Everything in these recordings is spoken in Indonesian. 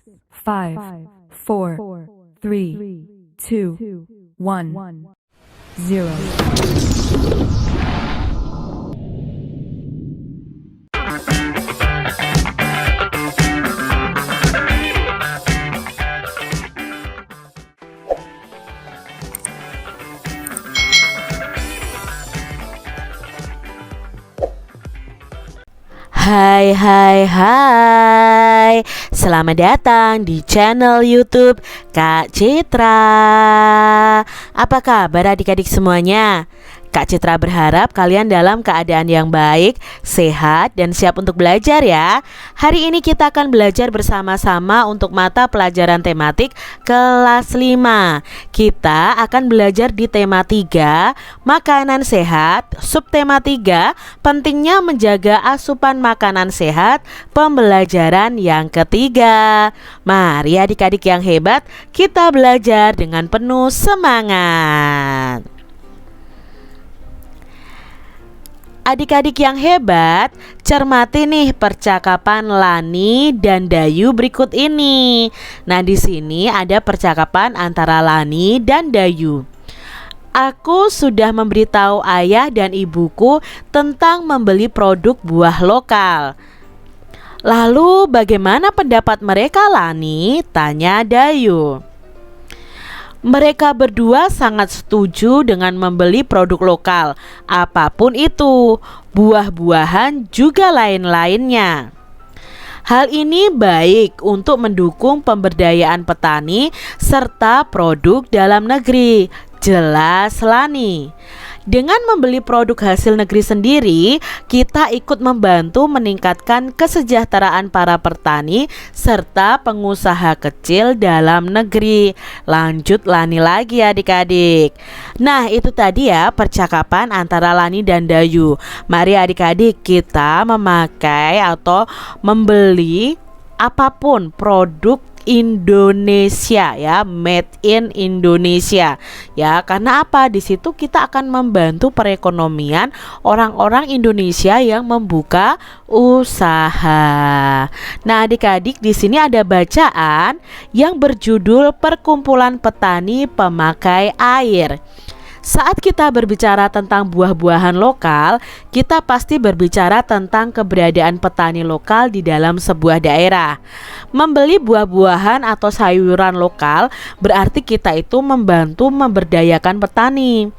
5, 4, 3, 2, 1, 0. Hai hai hai, selamat datang di channel YouTube Kak Citra. Apa kabar adik-adik semuanya? Kak Citra berharap kalian dalam keadaan yang baik, sehat, dan siap untuk belajar ya. Hari ini kita akan belajar bersama-sama untuk mata pelajaran tematik kelas 5. Kita akan belajar di tema 3, makanan sehat, subtema 3, pentingnya menjaga asupan makanan sehat, pembelajaran yang ketiga. Mari adik-adik yang hebat, kita belajar dengan penuh semangat. Adik-adik yang hebat, cermati nih percakapan Lani dan Dayu berikut ini. Nah, di sini ada percakapan antara Lani dan Dayu. Aku sudah memberitahu ayah dan ibuku tentang membeli produk buah lokal. Lalu bagaimana pendapat mereka, Lani? Tanya Dayu. Mereka berdua sangat setuju dengan membeli produk lokal, apapun itu, buah-buahan juga lain-lainnya. Hal ini baik untuk mendukung pemberdayaan petani serta produk dalam negeri, jelas Lani. Dengan membeli produk hasil negeri sendiri, kita ikut membantu meningkatkan kesejahteraan para petani serta pengusaha kecil dalam negeri. Lanjut Lani lagi adik-adik. Nah, itu tadi ya percakapan antara Lani dan Dayu. Mari adik-adik kita memakai atau membeli apapun produk Indonesia ya, made in Indonesia ya. Karena apa? Di situ kita akan membantu perekonomian orang-orang Indonesia yang membuka usaha. Nah, adik-adik, di sini ada bacaan yang berjudul Perkumpulan Petani Pemakai Air. Saat kita berbicara tentang buah-buahan lokal, kita pasti berbicara tentang keberadaan petani lokal di dalam sebuah daerah. Membeli buah-buahan atau sayuran lokal berarti kita itu membantu memberdayakan petani.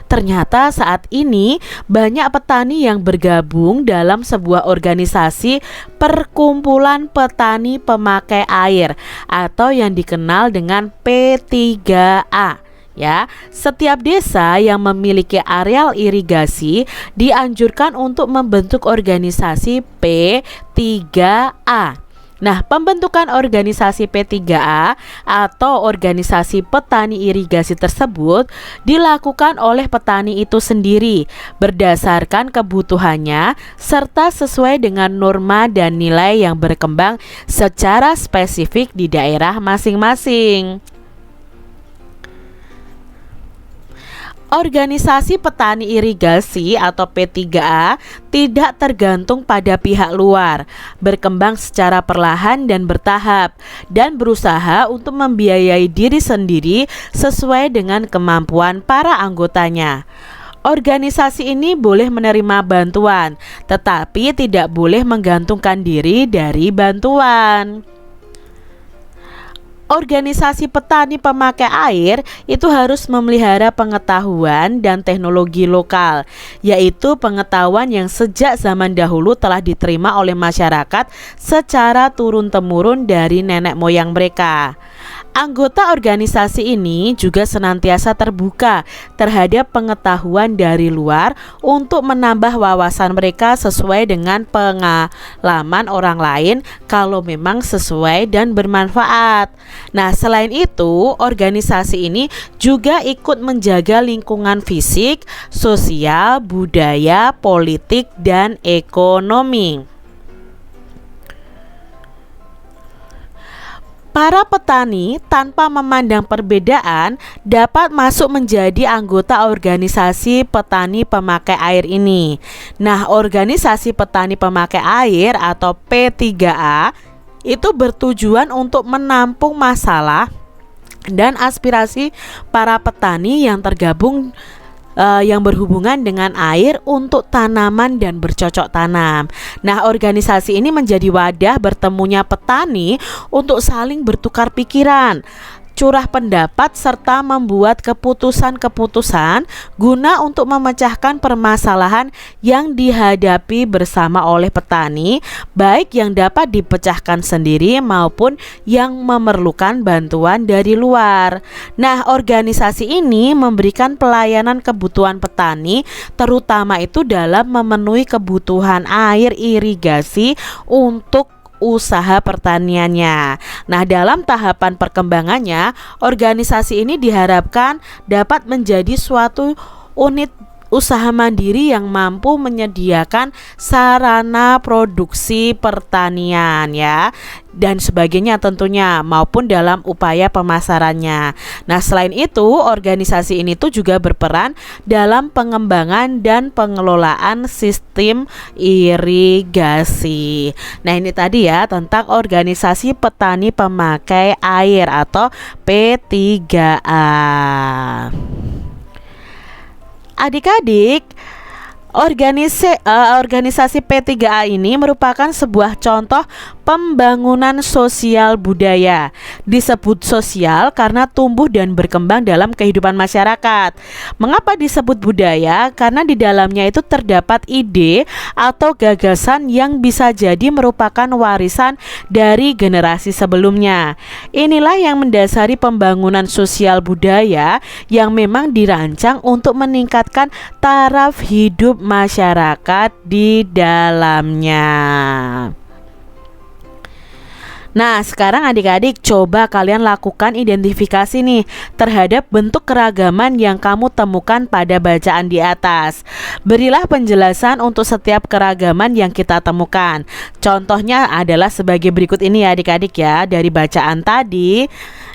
Ternyata saat ini banyak petani yang bergabung dalam sebuah organisasi Perkumpulan Petani Pemakai Air atau yang dikenal dengan P3A. Ya, setiap desa yang memiliki areal irigasi dianjurkan untuk membentuk organisasi P3A. Nah, pembentukan organisasi P3A atau organisasi petani irigasi tersebut dilakukan oleh petani itu sendiri berdasarkan kebutuhannya serta sesuai dengan norma dan nilai yang berkembang secara spesifik di daerah masing-masing. Organisasi petani irigasi atau P3A tidak tergantung pada pihak luar, berkembang secara perlahan dan bertahap, dan berusaha untuk membiayai diri sendiri sesuai dengan kemampuan para anggotanya. Organisasi ini boleh menerima bantuan, tetapi tidak boleh menggantungkan diri dari bantuan. Organisasi petani pemakai air itu harus memelihara pengetahuan dan teknologi lokal, yaitu pengetahuan yang sejak zaman dahulu telah diterima oleh masyarakat secara turun-temurun dari nenek moyang mereka. Anggota organisasi ini juga senantiasa terbuka terhadap pengetahuan dari luar untuk menambah wawasan mereka sesuai dengan pengalaman orang lain kalau memang sesuai dan bermanfaat. Nah, selain itu, organisasi ini juga ikut menjaga lingkungan fisik, sosial, budaya, politik, dan ekonomi. Para petani tanpa memandang perbedaan dapat masuk menjadi anggota organisasi petani pemakai air ini. Nah, organisasi petani pemakai air atau P3A itu bertujuan untuk menampung masalah dan aspirasi para petani yang tergabung yang berhubungan dengan air untuk tanaman dan bercocok tanam. Nah, organisasi ini menjadi wadah bertemunya petani untuk saling bertukar pikiran, curah pendapat, serta membuat keputusan-keputusan guna untuk memecahkan permasalahan yang dihadapi bersama oleh petani, baik yang dapat dipecahkan sendiri maupun yang memerlukan bantuan dari luar. Nah, organisasi ini memberikan pelayanan kebutuhan petani, terutama itu dalam memenuhi kebutuhan air irigasi untuk usaha pertaniannya. Nah, dalam tahapan perkembangannya, organisasi ini diharapkan dapat menjadi suatu unit usaha mandiri yang mampu menyediakan sarana produksi pertanian ya dan sebagainya tentunya, maupun dalam upaya pemasarannya. Nah, selain itu organisasi ini tuh juga berperan dalam pengembangan dan pengelolaan sistem irigasi. Nah, ini tadi ya tentang organisasi petani pemakai air atau P3A. Adik-adik, organisasi P3A ini merupakan sebuah contoh pembangunan sosial budaya. Disebut sosial karena tumbuh dan berkembang dalam kehidupan masyarakat. Mengapa disebut budaya? Karena di dalamnya itu terdapat ide atau gagasan yang bisa jadi merupakan warisan dari generasi sebelumnya. Inilah yang mendasari pembangunan sosial budaya yang memang dirancang untuk meningkatkan taraf hidup masyarakat di dalamnya. Nah, sekarang adik-adik coba kalian lakukan identifikasi nih terhadap bentuk keragaman yang kamu temukan pada bacaan di atas. Berilah penjelasan untuk setiap keragaman yang kita temukan. Contohnya adalah sebagai berikut ini ya adik-adik ya, dari bacaan tadi.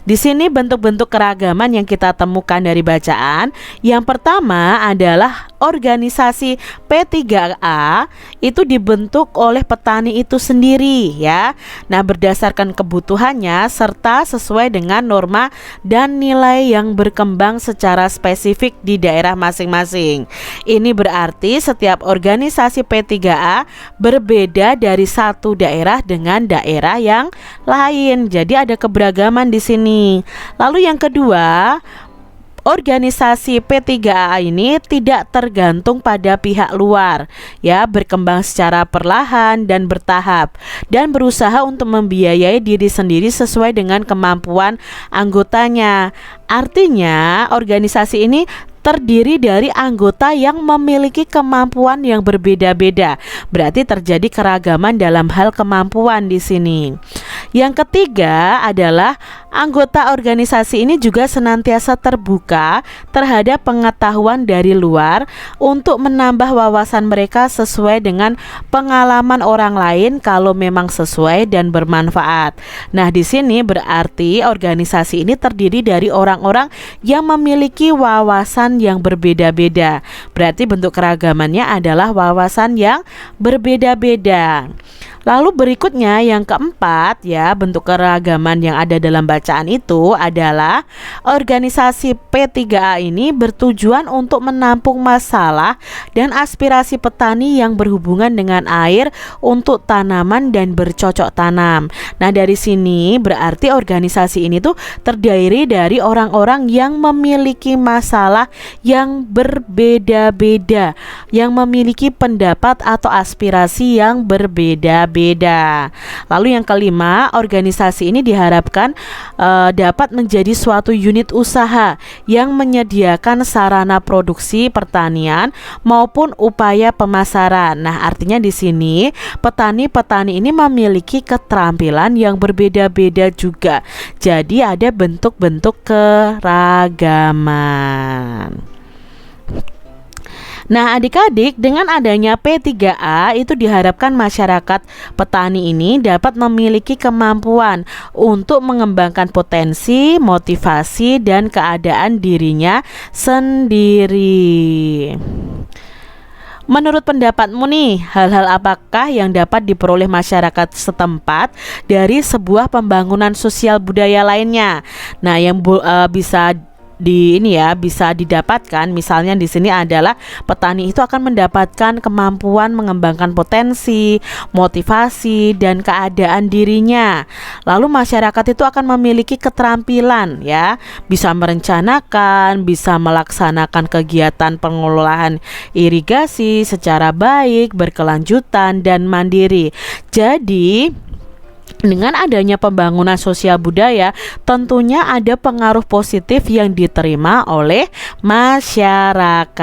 Di sini bentuk-bentuk keragaman yang kita temukan dari bacaan. Yang pertama adalah organisasi P3A itu dibentuk oleh petani itu sendiri ya. Nah, berdasarkan kebutuhannya serta sesuai dengan norma dan nilai yang berkembang secara spesifik di daerah masing-masing. Ini berarti setiap organisasi P3A berbeda dari satu daerah dengan daerah yang lain. Jadi ada keberagaman di sini. Lalu yang kedua, organisasi P3A ini tidak tergantung pada pihak luar ya, berkembang secara perlahan dan bertahap dan berusaha untuk membiayai diri sendiri sesuai dengan kemampuan anggotanya. Artinya organisasi ini terdiri dari anggota yang memiliki kemampuan yang berbeda-beda. Berarti terjadi keragaman dalam hal kemampuan di sini. Yang ketiga adalah anggota organisasi ini juga senantiasa terbuka terhadap pengetahuan dari luar untuk menambah wawasan mereka sesuai dengan pengalaman orang lain kalau memang sesuai dan bermanfaat. Nah, di sini berarti organisasi ini terdiri dari orang-orang yang memiliki wawasan yang berbeda-beda. Berarti bentuk keragamannya adalah wawasan yang berbeda-beda. Lalu berikutnya yang keempat ya, bentuk keragaman yang ada dalam bacaan itu adalah organisasi P3A ini bertujuan untuk menampung masalah dan aspirasi petani yang berhubungan dengan air untuk tanaman dan bercocok tanam. Nah, dari sini berarti organisasi ini tuh terdiri dari orang-orang yang memiliki masalah yang berbeda-beda, yang memiliki pendapat atau aspirasi yang berbeda-beda. Lalu yang kelima, organisasi ini diharapkan dapat menjadi suatu unit usaha yang menyediakan sarana produksi pertanian maupun upaya pemasaran. Nah, artinya di sini petani-petani ini memiliki keterampilan yang berbeda-beda juga. Jadi ada bentuk-bentuk keragaman. Nah, adik-adik, dengan adanya P3A itu diharapkan masyarakat petani ini dapat memiliki kemampuan untuk mengembangkan potensi, motivasi, dan keadaan dirinya sendiri. Menurut pendapatmu nih, hal-hal apakah yang dapat diperoleh masyarakat setempat dari sebuah pembangunan sosial budaya lainnya? Nah, yang bisa bisa didapatkan, misalnya di sini adalah petani itu akan mendapatkan kemampuan mengembangkan potensi, motivasi dan keadaan dirinya. Lalu masyarakat itu akan memiliki keterampilan ya, bisa merencanakan, bisa melaksanakan kegiatan pengelolaan irigasi secara baik, berkelanjutan dan mandiri. Jadi dengan adanya pembangunan sosial budaya, tentunya ada pengaruh positif yang diterima oleh masyarakat.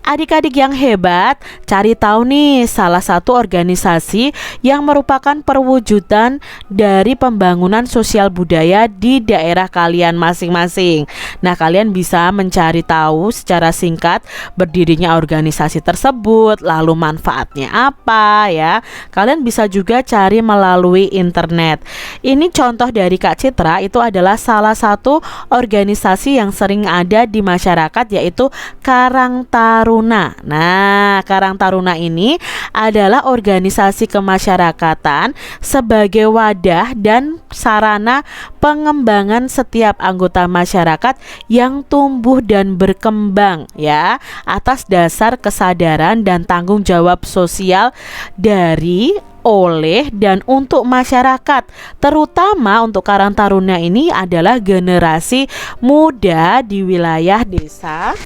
Adik-adik yang hebat, cari tahu nih salah satu organisasi yang merupakan perwujudan dari pembangunan sosial budaya di daerah kalian masing-masing. Nah, kalian bisa mencari tahu secara singkat berdirinya organisasi tersebut, lalu manfaatnya apa ya. Kalian bisa juga cari melalui internet. Ini contoh dari Kak Citra, itu adalah salah satu organisasi yang sering ada di masyarakat, yaitu Karang Taruna. Nah, Karang Taruna ini adalah organisasi kemasyarakatan sebagai wadah dan sarana pengembangan setiap anggota masyarakat yang tumbuh dan berkembang ya, atas dasar kesadaran dan tanggung jawab sosial dari, oleh dan untuk masyarakat. Terutama untuk Karang Taruna ini adalah generasi muda di wilayah desa,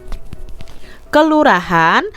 kelurahan,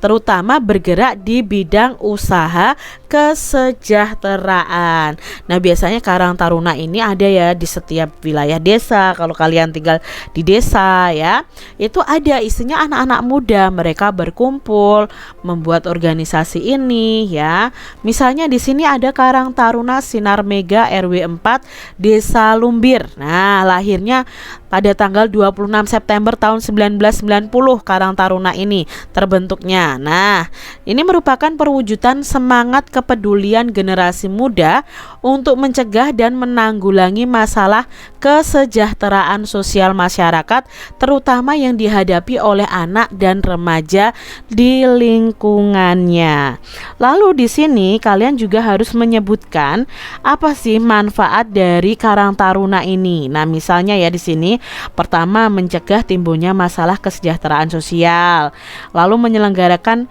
terutama bergerak di bidang usaha kesejahteraan. Nah, biasanya Karang Taruna ini ada ya di setiap wilayah desa. Kalau kalian tinggal di desa ya, itu ada isinya anak-anak muda, mereka berkumpul membuat organisasi ini ya. Misalnya di sini ada Karang Taruna Sinar Mega RW 4 Desa Lumbir. Nah, lahirnya pada tanggal 26 September tahun 1990 Karang Taruna ini terbentuknya. Nah, ini merupakan perwujudan semangat kepedulian generasi muda untuk mencegah dan menanggulangi masalah kesejahteraan sosial masyarakat, terutama yang dihadapi oleh anak dan remaja di lingkungannya. Lalu di sini kalian juga harus menyebutkan apa sih manfaat dari Karang Taruna ini. Nah, misalnya ya di sini pertama, mencegah timbulnya masalah kesejahteraan sosial, lalu menyelenggarakan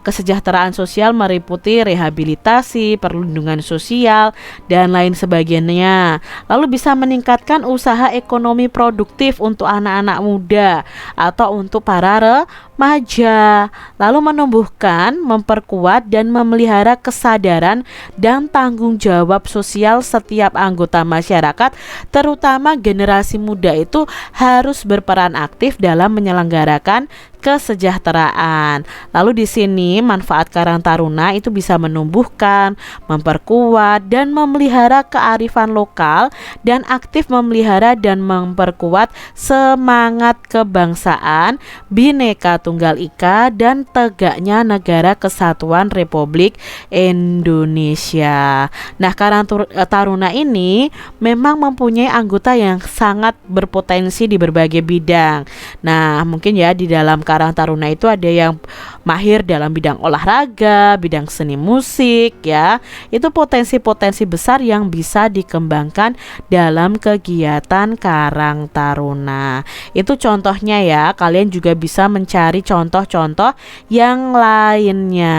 kesejahteraan sosial meliputi rehabilitasi, perlindungan sosial, dan lain sebagainya. Lalu bisa meningkatkan usaha ekonomi produktif untuk anak-anak muda atau untuk para remaja. Lalu menumbuhkan, memperkuat, dan memelihara kesadaran dan tanggung jawab sosial setiap anggota masyarakat, terutama generasi muda itu harus berperan aktif dalam menyelenggarakan kesejahteraan. Lalu di sini manfaat Karang Taruna itu bisa menumbuhkan, memperkuat dan memelihara kearifan lokal, dan aktif memelihara dan memperkuat semangat kebangsaan, Bhinneka Tunggal Ika, dan tegaknya Negara Kesatuan Republik Indonesia. Nah, Karang Taruna ini memang mempunyai anggota yang sangat berpotensi di berbagai bidang. Nah, mungkin ya di dalam Karang Taruna itu ada yang mahir dalam bidang olahraga, bidang seni musik ya. Itu potensi-potensi besar yang bisa dikembangkan dalam kegiatan Karang Taruna. Itu contohnya ya. Kalian juga bisa mencari contoh-contoh yang lainnya.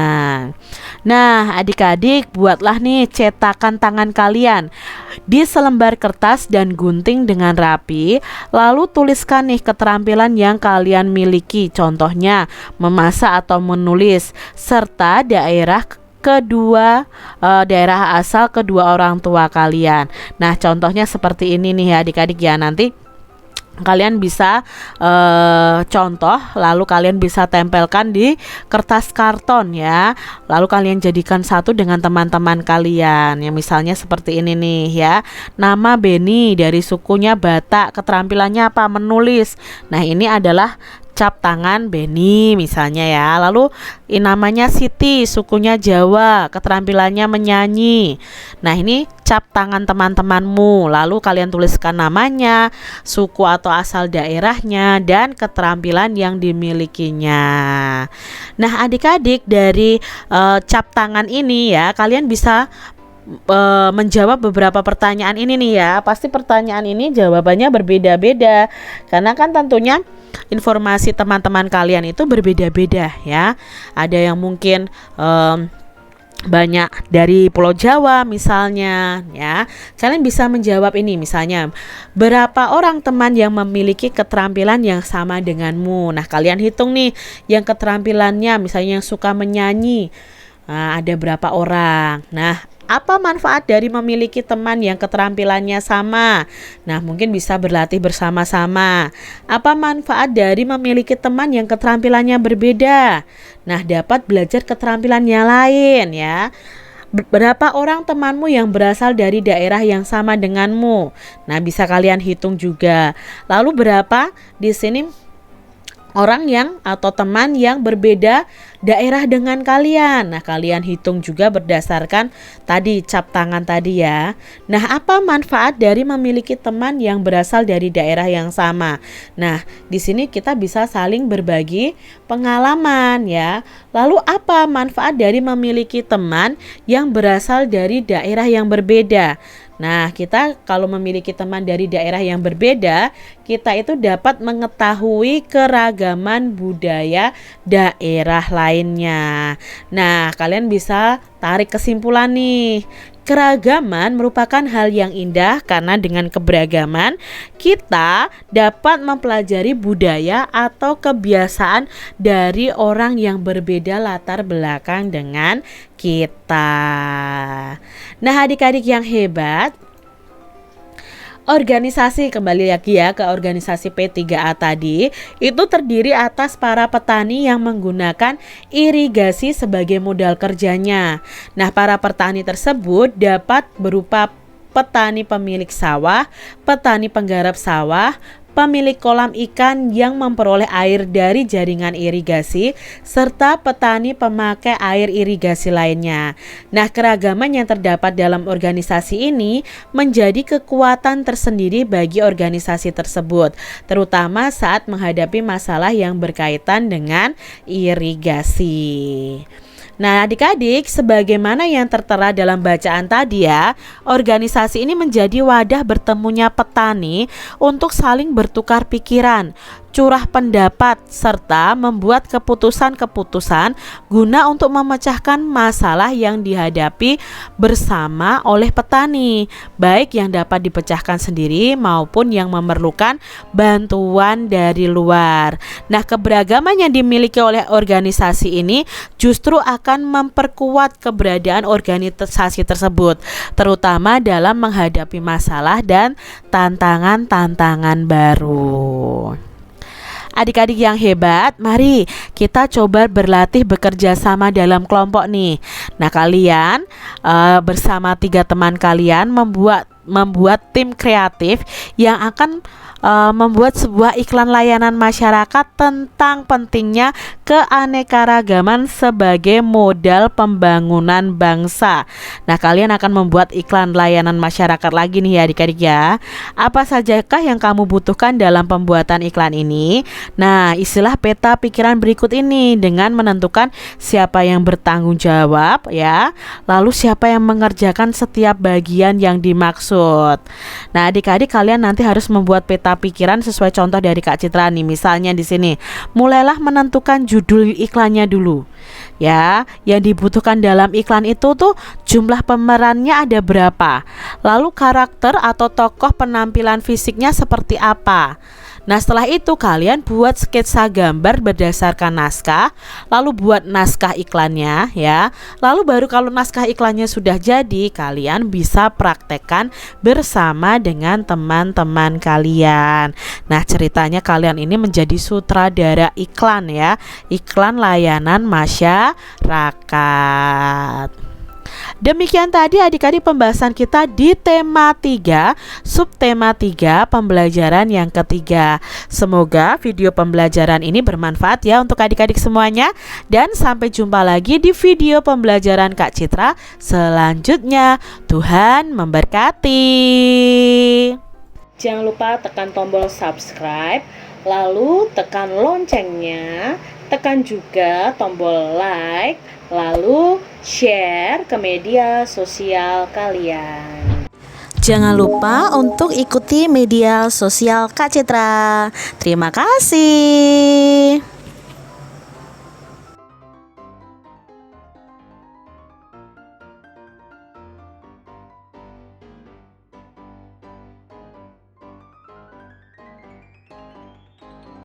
Nah, adik-adik, buatlah nih cetakan tangan kalian di selembar kertas dan gunting dengan rapi. Lalu tuliskan nih keterampilan yang kalian miliki. Contohnya memasak atau menulis, serta daerah asal kedua orang tua kalian. Nah, contohnya seperti ini nih ya adik-adik ya. Nanti kalian bisa contoh, lalu kalian bisa tempelkan di kertas karton ya. Lalu kalian jadikan satu dengan teman-teman kalian. Ya, misalnya seperti ini nih ya. Nama Beni, dari sukunya Batak, keterampilannya apa? Menulis. Nah, ini adalah cap tangan Beni misalnya ya. Lalu namanya Siti, sukunya Jawa, keterampilannya menyanyi. Nah, ini cap tangan teman-temanmu. Lalu kalian tuliskan namanya, suku atau asal daerahnya, dan keterampilan yang dimilikinya. Nah, adik-adik, dari cap tangan ini ya, kalian bisa menjawab beberapa pertanyaan ini nih ya. Pasti pertanyaan ini jawabannya berbeda-beda, karena kan tentunya informasi teman-teman kalian itu berbeda-beda ya. Ada yang mungkin banyak dari Pulau Jawa misalnya ya. Kalian bisa menjawab ini, misalnya berapa orang teman yang memiliki keterampilan yang sama denganmu. Nah, kalian hitung nih yang keterampilannya, misalnya yang suka menyanyi, nah, ada berapa orang. Nah, apa manfaat dari memiliki teman yang keterampilannya sama? Nah, mungkin bisa berlatih bersama-sama. Apa manfaat dari memiliki teman yang keterampilannya berbeda? Nah, dapat belajar keterampilannya lain ya. Berapa orang temanmu yang berasal dari daerah yang sama denganmu? Nah, bisa kalian hitung juga. Lalu berapa di sini orang yang atau teman yang berbeda daerah dengan kalian? Nah, kalian hitung juga berdasarkan tadi cap tangan tadi ya. Nah, apa manfaat dari memiliki teman yang berasal dari daerah yang sama? Nah, di sini kita bisa saling berbagi pengalaman ya. Lalu apa manfaat dari memiliki teman yang berasal dari daerah yang berbeda? Nah, kita kalau memiliki teman dari daerah yang berbeda, kita itu dapat mengetahui keragaman budaya daerah lainnya. Nah, kalian bisa tarik kesimpulan nih. Keragaman merupakan hal yang indah karena dengan keberagaman kita dapat mempelajari budaya atau kebiasaan dari orang yang berbeda latar belakang dengan kita. Nah, adik-adik yang hebat, organisasi, kembali lagi ya ke organisasi P3A tadi, itu terdiri atas para petani yang menggunakan irigasi sebagai modal kerjanya. Nah, para petani tersebut dapat berupa petani pemilik sawah, petani penggarap sawah, pemilik kolam ikan yang memperoleh air dari jaringan irigasi, serta petani pemakai air irigasi lainnya. Nah, keragaman yang terdapat dalam organisasi ini menjadi kekuatan tersendiri bagi organisasi tersebut, terutama saat menghadapi masalah yang berkaitan dengan irigasi. Nah, adik-adik, sebagaimana yang tertera dalam bacaan tadi ya, organisasi ini menjadi wadah bertemunya petani untuk saling bertukar pikiran, curah pendapat, serta membuat keputusan-keputusan guna untuk memecahkan masalah yang dihadapi bersama oleh petani, baik yang dapat dipecahkan sendiri maupun yang memerlukan bantuan dari luar. Nah, keberagaman yang dimiliki oleh organisasi ini justru akan memperkuat keberadaan organisasi tersebut, terutama dalam menghadapi masalah dan tantangan-tantangan baru. Adik-adik yang hebat, mari kita coba berlatih bekerja sama dalam kelompok nih. Nah, kalian bersama 3 teman kalian membuat tim kreatif yang akan membuat sebuah iklan layanan masyarakat tentang pentingnya keanekaragaman sebagai modal pembangunan bangsa. Nah, kalian akan membuat iklan layanan masyarakat lagi nih ya adik-adik ya. Apa sajakah yang kamu butuhkan dalam pembuatan iklan ini? Nah, istilah peta pikiran berikut ini dengan menentukan siapa yang bertanggung jawab ya, lalu siapa yang mengerjakan setiap bagian yang dimaksud. Nah, adik-adik, kalian nanti harus membuat peta pikiran sesuai contoh dari Kak Citra nih. Misalnya di sini, mulailah menentukan judul iklannya dulu. Ya, yang dibutuhkan dalam iklan itu tuh jumlah pemerannya ada berapa? Lalu karakter atau tokoh penampilan fisiknya seperti apa? Nah, setelah itu kalian buat sketsa gambar berdasarkan naskah, lalu buat naskah iklannya ya. Lalu baru kalau naskah iklannya sudah jadi, kalian bisa praktekkan bersama dengan teman-teman kalian. Nah, ceritanya kalian ini menjadi sutradara iklan ya, iklan layanan masyarakat. Demikian tadi adik-adik pembahasan kita di tema 3, subtema 3, pembelajaran yang ketiga. Semoga video pembelajaran ini bermanfaat ya untuk adik-adik semuanya. Dan sampai jumpa lagi di video pembelajaran Kak Citra selanjutnya. Tuhan memberkati. Jangan lupa tekan tombol subscribe, lalu tekan loncengnya, tekan juga tombol like, lalu share ke media sosial kalian. Jangan lupa untuk ikuti media sosial Kak Citra. Terima kasih.